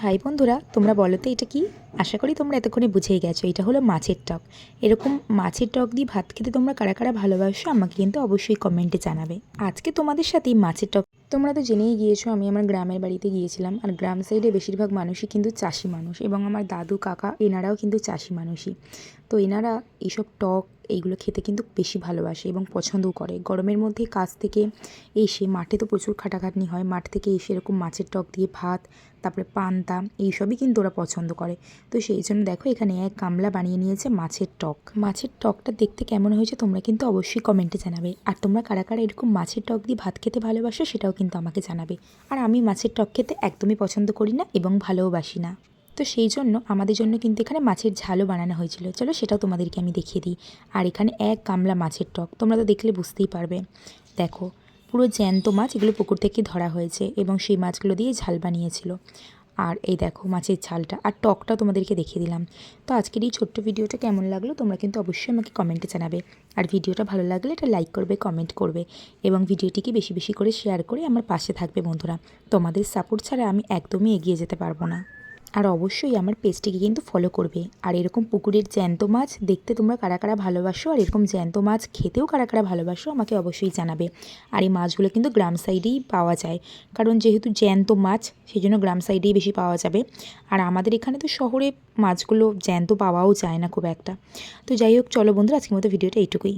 High বন্ধুরা, তোমরা বলো তো এটা কি? আশা করি তোমরা এতক্ষণে বুঝেই গেছো, এটা হলো মাছের টক। এরকম মাছের টক দিয়ে ভাত খেতে তোমরা কারা কারা ভালোবাসো আমাকে কিন্তু অবশ্যই কমেন্টে জানাবে। আজকে তোমাদের সাথেই মাছের টক। তোমরা তো জেনেই গিয়েছো আমি আমার গ্রামের বাড়িতে গিয়েছিলাম, আর গ্রাম সাইডে বেশিরভাগ মানুষই কিন্তু চাষি মানুষ, এবং আমার দাদু কাকা এনারাও কিন্তু চাষি মানুষই। তো এনারা এইসব টক এইগুলো খেতে কিন্তু বেশি ভালোবাসে এবং পছন্দও করে। গরমের মধ্যে কাজ থেকে এসে, মাঠে তো প্রচুর খাটাখাটনি হয়, মাঠ থেকে এসে এরকম মাছের টক দিয়ে ভাত, তারপরে পান্তা, এইসবই কিন্তু ওরা পছন্দ করে। তো সেই জন্য দেখো এখানে এক গামলা বানিয়ে নিয়েছে মাছের টক। মাছের টকটা দেখতে কেমন হয়েছে তোমরা কিন্তু অবশ্যই কমেন্টে জানাবে। আর তোমরা কারা কারা এরকম মাছের টক দিয়ে ভাত খেতে ভালোবাসো সেটাও কিন্তু আমাকে জানাবে। আর আমি মাছের টক খেতে একদমই পছন্দ করি না এবং ভালোবাসি না। তো সেই জন্য আমাদের জন্য কিন্তু এখানে মাছের ঝালও বানানো হয়েছিল। চলো সেটাও তোমাদেরকে আমি দেখিয়ে দিই। আর এখানে এক গামলা মাছের টক, তোমরা তো দেখলে বুঝতেই পারবে। দেখো পুরো জ্যান্ত মাছ, এগুলো পুকুর থেকে ধরা হয়েছে এবং সেই মাছগুলো দিয়ে ঝাল বানিয়েছিল। আর এই দেখো মাছের ঝালটা আর টকটাও তোমাদেরকে দেখিয়ে দিলাম। তো আজকের এই ছোট্ট ভিডিওটা কেমন লাগলো তোমরা কিন্তু অবশ্যই আমাকে কমেন্টে জানাবে। আর ভিডিওটা ভালো লাগলে এটা লাইক করবে, কমেন্ট করবে এবং ভিডিওটিকে বেশি বেশি করে শেয়ার করে আমার পাশে থাকবে বন্ধুরা। তোমাদের সাপোর্ট ছাড়া আমি একদমই এগিয়ে যেতে পারবো না। আর অবশ্যই আমার পেজটিকে কিন্তু ফলো করবে। আর এরকম পুকুরের জ্যান্ত মাছ দেখতে তোমরা কারা কারা ভালোবাসো, আর এরকম জ্যান্ত মাছ খেতেও কারা কারা ভালোবাসো আমাকে অবশ্যই জানাবে। আর এই মাছগুলো কিন্তু গ্রাম সাইডেই পাওয়া যায়, কারণ যেহেতু জ্যান্ত মাছ সেই জন্য গ্রাম সাইডেই বেশি পাওয়া যাবে। আর আমাদের এখানে তো শহরে মাছগুলো জ্যান্ত পাওয়াও যায় না খুব একটা। তো যাই হোক, চলো বন্ধুরা আজকের মতো ভিডিওটা এইটুকুই।